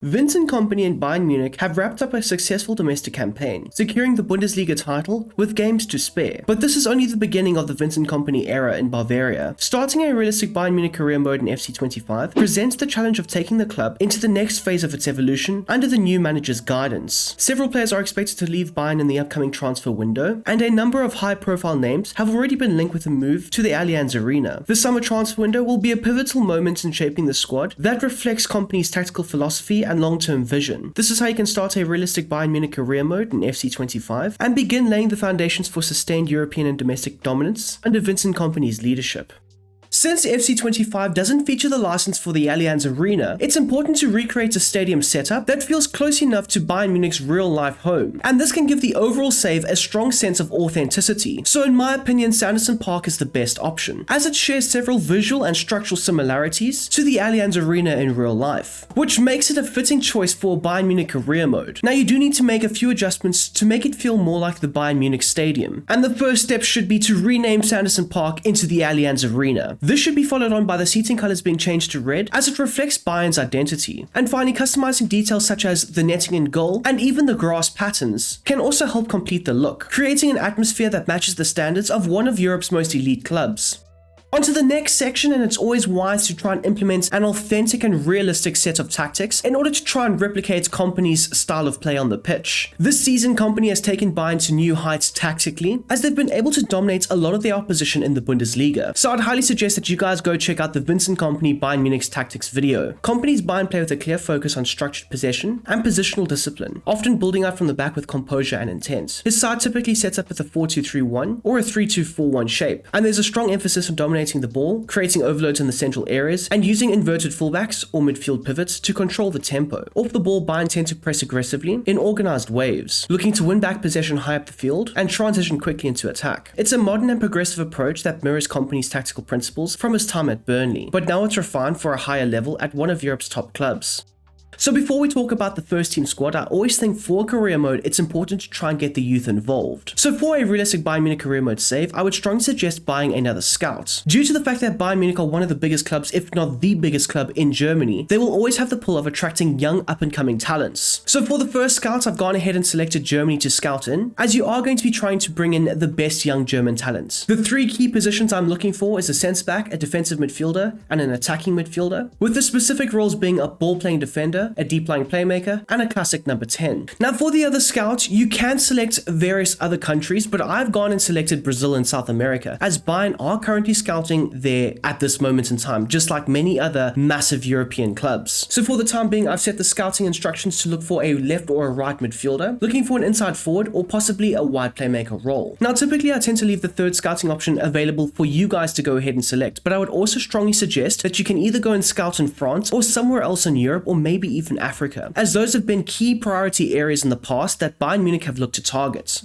Vincent Kompany and Bayern Munich have wrapped up a successful domestic campaign, securing the Bundesliga title with games to spare. But this is only the beginning of the Vincent Kompany era in Bavaria. Starting a realistic Bayern Munich career mode in FC25 presents the challenge of taking the club into the next phase of its evolution under the new manager's guidance. Several players are expected to leave Bayern in the upcoming transfer window, and a number of high-profile names have already been linked with a move to the Allianz Arena. The summer transfer window will be a pivotal moment in shaping the squad that reflects Kompany's tactical philosophy and long-term vision. This is how you can start a realistic Bayern Munich career mode in FC25 and begin laying the foundations for sustained European and domestic dominance under Vincent Kompany's leadership. Since FC25 doesn't feature the license for the Allianz Arena, it's important to recreate a stadium setup that feels close enough to Bayern Munich's real-life home, and this can give the overall save a strong sense of authenticity. So in my opinion, Sanderson Park is the best option, as it shares several visual and structural similarities to the Allianz Arena in real life, which makes it a fitting choice for Bayern Munich career mode. Now you do need to make a few adjustments to make it feel more like the Bayern Munich stadium, and the first step should be to rename Sanderson Park into the Allianz Arena. This should be followed on by the seating colors being changed to red, as it reflects Bayern's identity. And finally, customizing details such as the netting in goal and even the grass patterns can also help complete the look, creating an atmosphere that matches the standards of one of Europe's most elite clubs. On to the next section, and it's always wise to try and implement an authentic and realistic set of tactics in order to try and replicate Kompany's style of play on the pitch. This season, Kompany has taken Bayern to new heights tactically, as they've been able to dominate a lot of their opposition in the Bundesliga. So I'd highly suggest that you guys go check out the Vincent Kompany Bayern Munich's tactics video. Kompany's Bayern play with a clear focus on structured possession and positional discipline, often building out from the back with composure and intent. His side typically sets up with a 4-2-3-1 or a 3-2-4-1 shape, and there's a strong emphasis on dominating the ball, creating overloads in the central areas, and using inverted fullbacks or midfield pivots to control the tempo. Off the ball, Bayern tend to press aggressively in organized waves, looking to win back possession high up the field and transition quickly into attack. It's a modern and progressive approach that mirrors Kompany's tactical principles from his time at Burnley, but now it's refined for a higher level at one of Europe's top clubs. So before we talk about the first team squad, I always think for career mode, it's important to try and get the youth involved. So for a realistic Bayern Munich career mode save, I would strongly suggest buying another scout. Due to the fact that Bayern Munich are one of the biggest clubs, if not the biggest club in Germany, they will always have the pull of attracting young up-and-coming talents. So for the first scouts, I've gone ahead and selected Germany to scout in, as you are going to be trying to bring in the best young German talents. The three key positions I'm looking for is a centre-back, a defensive midfielder, and an attacking midfielder, with the specific roles being a ball-playing defender, a deep-lying playmaker, and a classic number 10. Now for the other scouts, you can select various other countries, but I've gone and selected Brazil and South America, as Bayern are currently scouting there at this moment in time, just like many other massive European clubs. So for the time being, I've set the scouting instructions to look for a left or a right midfielder, looking for an inside forward or possibly a wide playmaker role. Now typically I tend to leave the third scouting option available for you guys to go ahead and select, but I would also strongly suggest that you can either go and scout in France or somewhere else in Europe, or maybe even Africa, as those have been key priority areas in the past that Bayern Munich have looked to target.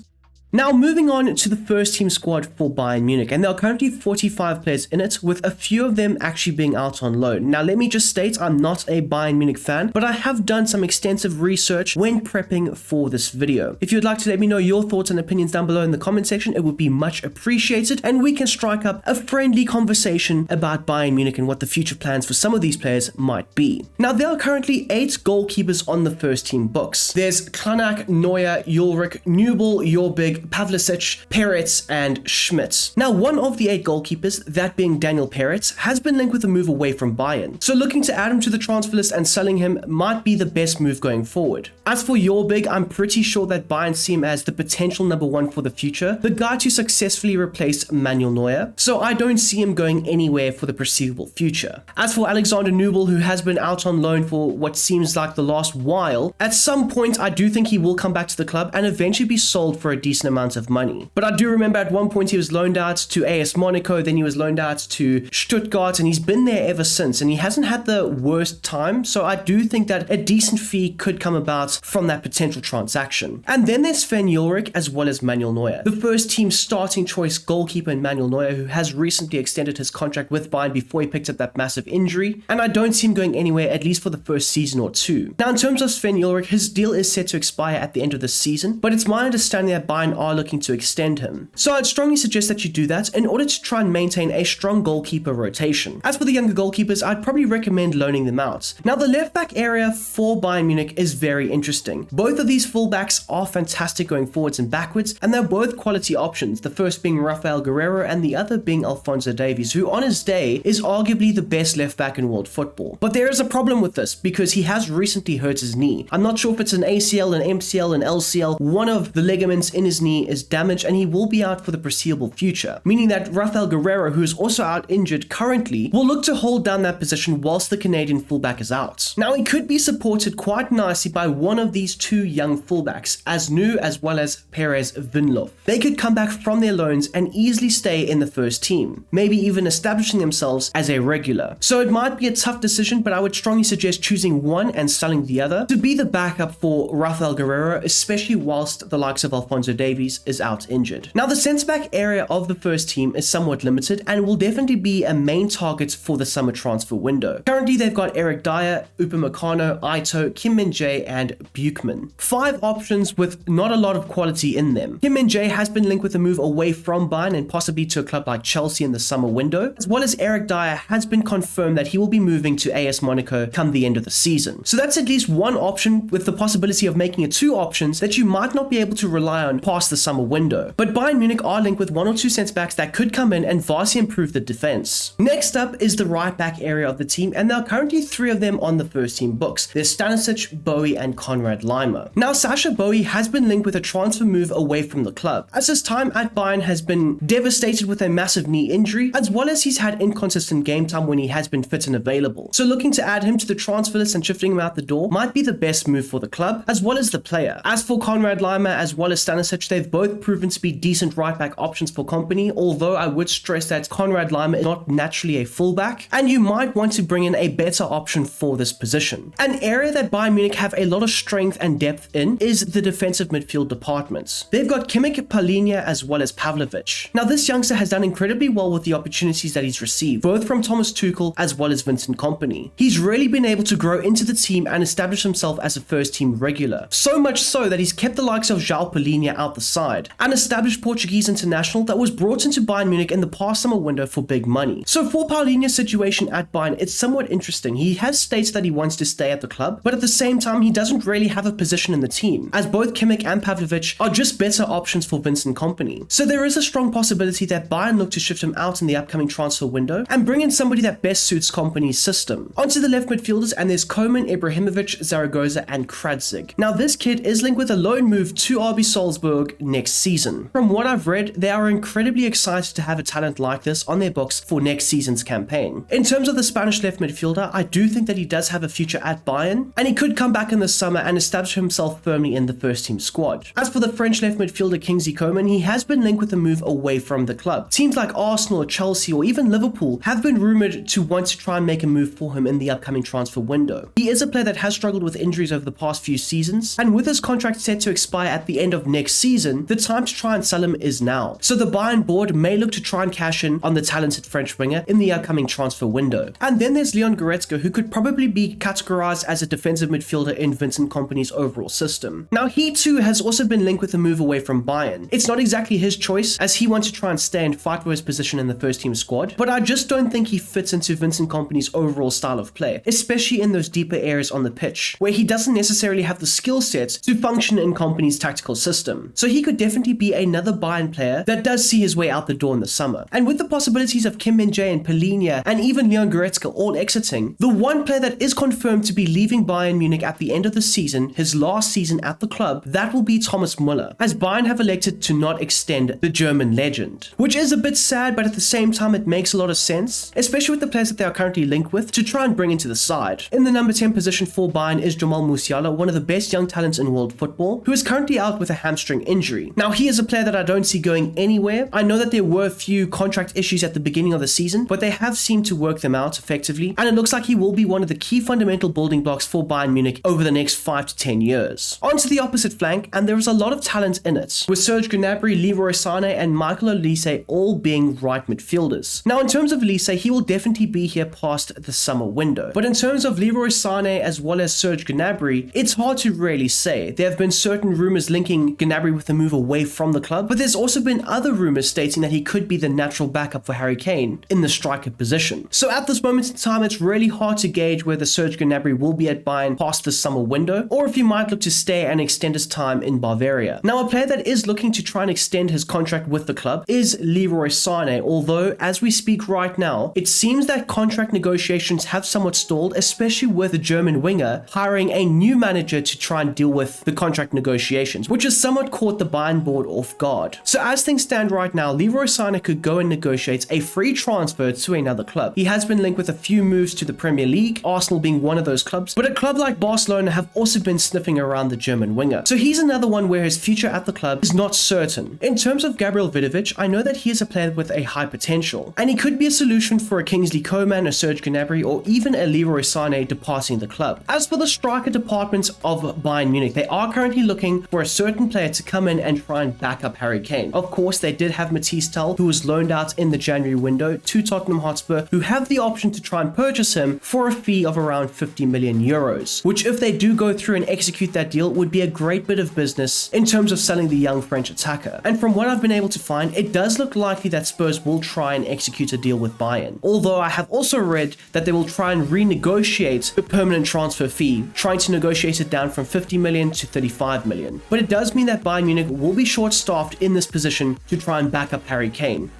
Now moving on to the first team squad for Bayern Munich, and there are currently 45 players in it, with a few of them actually being out on loan. Now let me just state, I'm not a Bayern Munich fan, but I have done some extensive research when prepping for this video. If you'd like to let me know your thoughts and opinions down below in the comment section, it would be much appreciated, and we can strike up a friendly conversation about Bayern Munich and what the future plans for some of these players might be. Now there are currently 8 goalkeepers on the first team books. There's Klanak, Neuer, Ulrich, Nubel, Jorbig, Pavlicic, Peretz, and Schmidt. Now, one of the 8 goalkeepers, that being Daniel Peretz, has been linked with a move away from Bayern. So looking to add him to the transfer list and selling him might be the best move going forward. As for Jorbig, I'm pretty sure that Bayern see him as the potential number 1 for the future, the guy to successfully replace Manuel Neuer, so I don't see him going anywhere for the foreseeable future. As for Alexander Nubel, who has been out on loan for what seems like the last while, at some point I do think he will come back to the club and eventually be sold for a decent amount of money. But I do remember at one point he was loaned out to AS Monaco, then he was loaned out to Stuttgart, and he's been there ever since, and he hasn't had the worst time, so I do think that a decent fee could come about from that potential transaction. And then there's Sven Ulrich as well as Manuel Neuer, the first team starting choice goalkeeper in Manuel Neuer, who has recently extended his contract with Bayern before he picked up that massive injury, and I don't see him going anywhere at least for the first season or two. Now in terms of Sven Ulrich, his deal is set to expire at the end of the season, but it's my understanding that Bayern Bayern are looking to extend him. So I'd strongly suggest that you do that in order to try and maintain a strong goalkeeper rotation. As for the younger goalkeepers, I'd probably recommend loaning them out. Now the left back area for Bayern Munich is very interesting. Both of these fullbacks are fantastic going forwards and backwards, and they're both quality options, the first being Rafael Guerreiro and the other being Alphonso Davies, who on his day is arguably the best left back in world football. But there is a problem with this because he has recently hurt his knee. I'm not sure if it's an ACL, an MCL, an LCL. One of the ligaments in his knee is damaged and he will be out for the foreseeable future, meaning that Rafael Guerreiro, who is also out injured currently, will look to hold down that position whilst the Canadian fullback is out. Now he could be supported quite nicely by one of these two young fullbacks, Asnu as well as Perez Vinlof. They could come back from their loans and easily stay in the first team, maybe even establishing themselves as a regular. So it might be a tough decision, but I would strongly suggest choosing one and selling the other to be the backup for Rafael Guerreiro, especially whilst the likes of Alphonso Davies is out injured. Now the centre-back area of the first team is somewhat limited and will definitely be a main target for the summer transfer window. Currently they've got Eric Dyer, Upamecano, Aito, Kim Min-jae and Buchmann. 5 options with not a lot of quality in them. Kim Min-jae has been linked with a move away from Bayern and possibly to a club like Chelsea in the summer window, as well as Eric Dyer has been confirmed that he will be moving to AS Monaco come the end of the season. So that's at least one option, with the possibility of making it 2 options that you might not be able to rely on past the summer window. But Bayern Munich are linked with 1 or 2 centre-backs that could come in and vastly improve the defence. Next up is the right back area of the team, and there are currently 3 of them on the first team books. There's Stanisic, Bowie and Konrad Laimer. Now Sasha Bowie has been linked with a transfer move away from the club, as his time at Bayern has been devastated with a massive knee injury, as well as he's had inconsistent game time when he has been fit and available. So looking to add him to the transfer list and shifting him out the door might be the best move for the club, as well as the player. As for Konrad Laimer as well as Stanisic, they've both proven to be decent right back options for Kompany, although I would stress that Konrad Laimer is not naturally a fullback, and you might want to bring in a better option for this position. An area that Bayern Munich have a lot of strength and depth in is the defensive midfield departments. They've got Kimmich, Palhinha as well as Pavlovic. Now this youngster has done incredibly well with the opportunities that he's received, both from Thomas Tuchel as well as Vincent Kompany. He's really been able to grow into the team and establish himself as a first team regular, so much so that he's kept the likes of João Palhinha out the side, an established Portuguese international that was brought into Bayern Munich in the past summer window for big money. So for Palhinha's situation at Bayern, it's somewhat interesting. He has stated that he wants to stay at the club, but at the same time he doesn't really have a position in the team, as both Kimmich and Pavlovic are just better options for Vincent Kompany. So there is a strong possibility that Bayern look to shift him out in the upcoming transfer window and bring in somebody that best suits Kompany's system. Onto the left midfielders, and there's Koeman, Ibrahimovic, Zaragoza and Kradzig. Now this kid is linked with a loan move to RB Salzburg next season. From what I've read, they are incredibly excited to have a talent like this on their books for next season's campaign. In terms of the Spanish left midfielder, I do think that he does have a future at Bayern, and he could come back in the summer and establish himself firmly in the first team squad. As for the French left midfielder Kingsley Coman, he has been linked with a move away from the club. Teams like Arsenal or Chelsea or even Liverpool have been rumored to want to try and make a move for him in the upcoming transfer window. He is a player that has struggled with injuries over the past few seasons, and with his contract set to expire at the end of next season, the time to try and sell him is now. So the Bayern board may look to try and cash in on the talented French winger in the upcoming transfer window. And then there's Leon Goretzka, who could probably be categorized as a defensive midfielder in Vincent Kompany's overall system. Now he too has also been linked with a move away from Bayern. It's not exactly his choice, as he wants to try and stay and fight for his position in the first team squad, but I just don't think he fits into Vincent Kompany's overall style of play, especially in those deeper areas on the pitch, where he doesn't necessarily have the skill set to function in Kompany's tactical system. So he could definitely be another Bayern player that does see his way out the door in the summer. And with the possibilities of Kim Min-jae and Palhinha and even Leon Goretzka all exiting, the one player that is confirmed to be leaving Bayern Munich at the end of the season, his last season at the club, that will be Thomas Müller, as Bayern have elected to not extend the German legend. Which is a bit sad, but at the same time it makes a lot of sense, especially with the players that they are currently linked with, to try and bring into the side. In the number 10 position for Bayern is Jamal Musiala, one of the best young talents in world football, who is currently out with a hamstring injury. Now he is a player that I don't see going anywhere. I know that there were a few contract issues at the beginning of the season, but they have seemed to work them out effectively, and it looks like he will be one of the key fundamental building blocks for Bayern Munich over the next 5 to 10 years. Onto the opposite flank, and there is a lot of talent in it, with Serge Gnabry, Leroy Sané and Michael Olise all being right midfielders. Now in terms of Olise, he will definitely be here past the summer window, but in terms of Leroy Sané as well as Serge Gnabry, it's hard to really say. There have been certain rumors linking Gnabry with with a move away from the club, but there's also been other rumors stating that he could be the natural backup for Harry Kane in the striker position. So at this moment in time, it's really hard to gauge whether Serge Gnabry will be at Bayern past the summer window, or if he might look to stay and extend his time in Bavaria. Now, a player that is looking to try and extend his contract with the club is Leroy Sané, although as we speak right now, it seems that contract negotiations have somewhat stalled, especially with the German winger hiring a new manager to try and deal with the contract negotiations, which has somewhat caught the Bayern board off guard. So as things stand right now, Leroy Sané could go and negotiate a free transfer to another club. He has been linked with a few moves to the Premier League, Arsenal being one of those clubs, but a club like Barcelona have also been sniffing around the German winger. So he's another one where his future at the club is not certain. In terms of Gabriel Vidovic, I know that he is a player with a high potential, and he could be a solution for a Kingsley Coman, a Serge Gnabry, or even a Leroy Sané departing the club. As for the striker department of Bayern Munich, they are currently looking for a certain player to come in and try and back up Harry Kane. Of course, they did have Matisse Tel, who was loaned out in the January window to Tottenham Hotspur, who have the option to try and purchase him for a fee of around 50 million euros, which if they do go through and execute that deal would be a great bit of business in terms of selling the young French attacker. And from what I've been able to find, it does look likely that Spurs will try and execute a deal with Bayern. Although I have also read that they will try and renegotiate the permanent transfer fee, trying to negotiate it down from 50 million to 35 million. But it does mean that Bayern Munich will be short-staffed in this position to try and back up Harry Kane.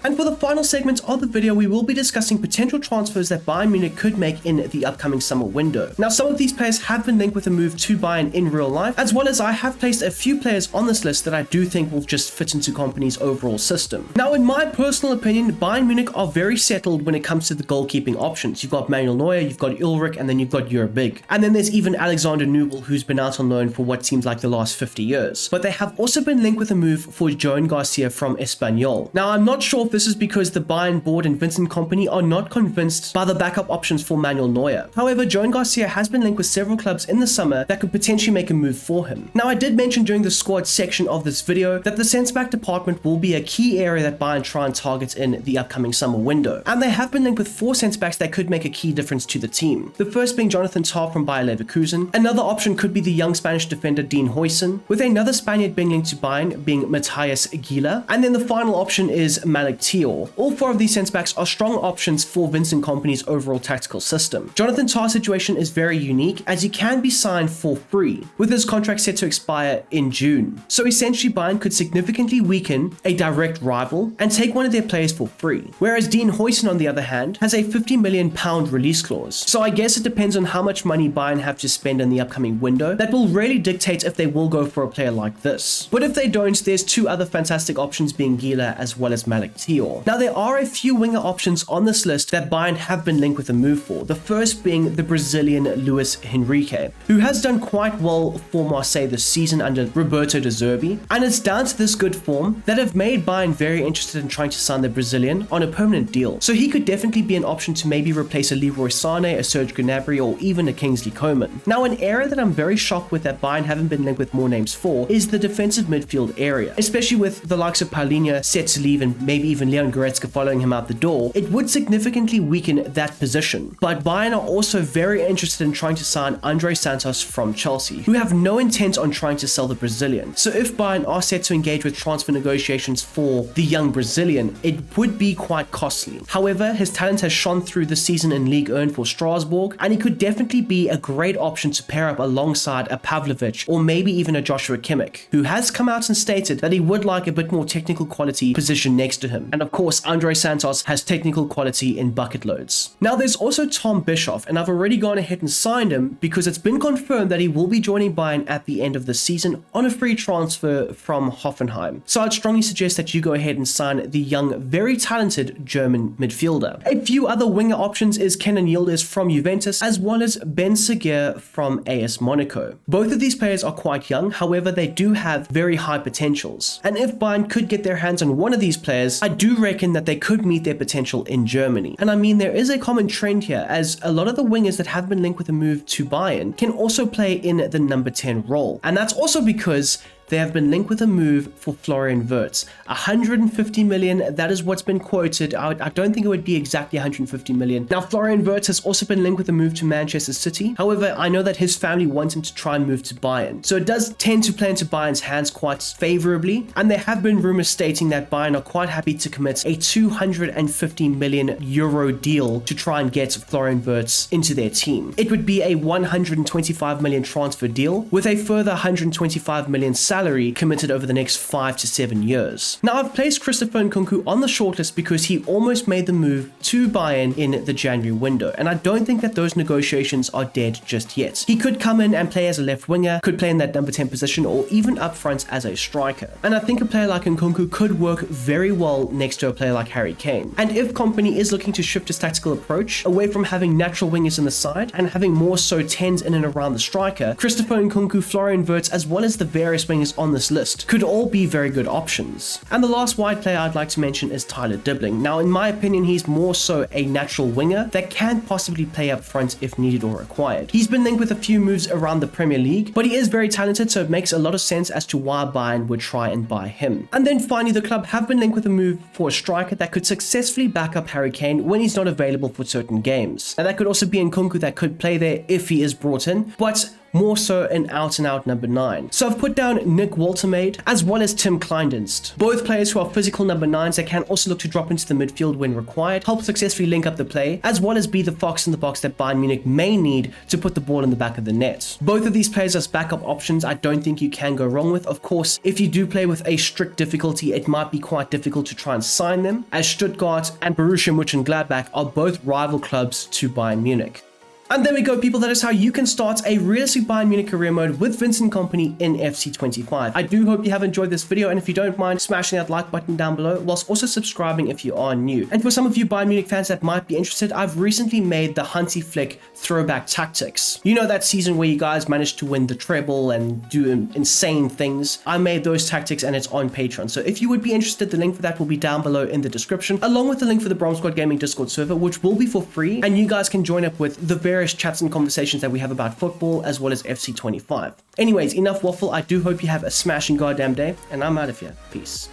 And for the final segment of the video, we will be discussing potential transfers that Bayern Munich could make in the upcoming summer window. Now, some of these players have been linked with a move to Bayern in real life, as well as I have placed a few players on this list that I do think will just fit into Kompany's overall system. Now, in my personal opinion, Bayern Munich are very settled when it comes to the goalkeeping options. You've got Manuel Neuer, you've got Ulrich, and then you've got Big. And then there's even Alexander Nubel, who's been out on loan for what seems like the last 50 years. But they have also been linked with a move for Joan Garcia from Espanyol. Now, I'm not sure if this is because the Bayern board and Vincent Kompany are not convinced by the backup options for Manuel Neuer. However, Joan Garcia has been linked with several clubs in the summer that could potentially make a move for him. Now, I did mention during the squad section of this video that the centre-back department will be a key area that Bayern try and target in the upcoming summer window. And they have been linked with 4 centre-backs that could make a key difference to the team. The first being Jonathan Tah from Bayer Leverkusen. Another option could be the young Spanish defender Dean Huijsen, with another Spaniard being linked to Bayern being Matthias Gila. And then the final option is Malik Thiaw. All 4 of these centre-backs are strong options for Vincent Kompany's overall tactical system. Jonathan Tah's situation is very unique, as he can be signed for free, with his contract set to expire in June. So essentially, Bayern could significantly weaken a direct rival and take one of their players for free. Whereas Dean Huijsen, on the other hand, has a £50 million release clause. So I guess it depends on how much money Bayern have to spend in the upcoming window that will really dictate if they will go for a player like this. But if they don't, there's 2 other fantastic options being Gila as well as Malik Thiaw. Now, there are a few winger options on this list that Bayern have been linked with a move for. The first being the Brazilian Luis Henrique, who has done quite well for Marseille this season under Roberto De Zerbi, and it's down to this good form that have made Bayern very interested in trying to sign the Brazilian on a permanent deal. So he could definitely be an option to maybe replace a Leroy Sané, a Serge Gnabry, or even a Kingsley Coman. Now, an area that I'm very shocked with that Bayern haven't been linked with more names for is the defensive midfield area, especially with the likes of Paulinho set to leave and maybe even Leon Goretzka following him out the door. It would significantly weaken that position. But Bayern are also very interested in trying to sign Andre Santos from Chelsea, who have no intent on trying to sell the Brazilian. So if Bayern are set to engage with transfer negotiations for the young Brazilian, it would be quite costly. However, his talent has shone through the season in Ligue 1 for Strasbourg, and he could definitely be a great option to pair up alongside a Pavlovic or maybe even a Joshua Kimmich, who has come out and stated that he would like a bit more technical quality position next to him. And of course, Andre Santos has technical quality in bucket loads. Now, there's also Tom Bischoff, and I've already gone ahead and signed him because it's been confirmed that he will be joining Bayern at the end of the season on a free transfer from Hoffenheim. So I'd strongly suggest that you go ahead and sign the young, very talented German midfielder. A few other winger options is Kenan Yildiz from Juventus, as well as Ben Seguir from AS Monaco. Both of these players are quite young, however, they do have very high potentials. And if Bayern could get their hands on one of these players, I do reckon that they could meet their potential in Germany. And I mean, there is a common trend here, as a lot of the wingers that have been linked with a move to Bayern can also play in the number 10 role. And that's also because they have been linked with a move for Florian Wirtz. 150 million, that is what's been quoted. I don't think it would be exactly 150 million. Now, Florian Wirtz has also been linked with a move to Manchester City. However, I know that his family wants him to try and move to Bayern. So it does tend to play into Bayern's hands quite favorably. And there have been rumors stating that Bayern are quite happy to commit a 250 million euro deal to try and get Florian Wirtz into their team. It would be a 125 million transfer deal with a further 125 million salary committed over the next 5 to 7 years. Now, I've placed Christopher Nkunku on the shortlist because he almost made the move to Bayern in the January window, and I don't think that those negotiations are dead just yet. He could come in and play as a left winger, could play in that number 10 position, or even up front as a striker. And I think a player like Nkunku could work very well next to a player like Harry Kane. And if Kompany is looking to shift his tactical approach away from having natural wingers in the side and having more so 10s in and around the striker, Christopher Nkunku, Florian Wirtz, as well as the various wingers on this list could all be very good options. And the last wide player I'd like to mention is Tyler Dibbling. Now, in my opinion, he's more so a natural winger that can possibly play up front if needed or required. He's been linked with a few moves around the Premier League, but he is very talented, so it makes a lot of sense as to why Bayern would try and buy him. And then finally, the club have been linked with a move for a striker that could successfully back up Harry Kane when he's not available for certain games. And that could also be Nkunku that could play there if he is brought in, but more so an out-and-out number 9. So I've put down Nick Woltermaid as well as Tim Kleindienst. Both players who are physical number 9s that can also look to drop into the midfield when required, help successfully link up the play, as well as be the fox in the box that Bayern Munich may need to put the ball in the back of the net. Both of these players as backup options I don't think you can go wrong with. Of course, if you do play with a strict difficulty, it might be quite difficult to try and sign them, as Stuttgart and Borussia Mönchengladbach are both rival clubs to Bayern Munich. And there we go, people. That is how you can start a realistic Bayern Munich career mode with Vincent Kompany in FC25. I do hope you have enjoyed this video, and if you don't mind smashing that like button down below, whilst also subscribing if you are new. And for some of you Bayern Munich fans that might be interested, I've recently made the Hansi Flick throwback tactics. You know, that season where you guys managed to win the treble and do insane things? I made those tactics and it's on Patreon. So if you would be interested, the link for that will be down below in the description, along with the link for the Brom Squad Gaming Discord server, which will be for free, and you guys can join up with the various chats and conversations that we have about football as well as FC25. Anyways, enough waffle. I do hope you have a smashing goddamn day, and I'm out of here. Peace.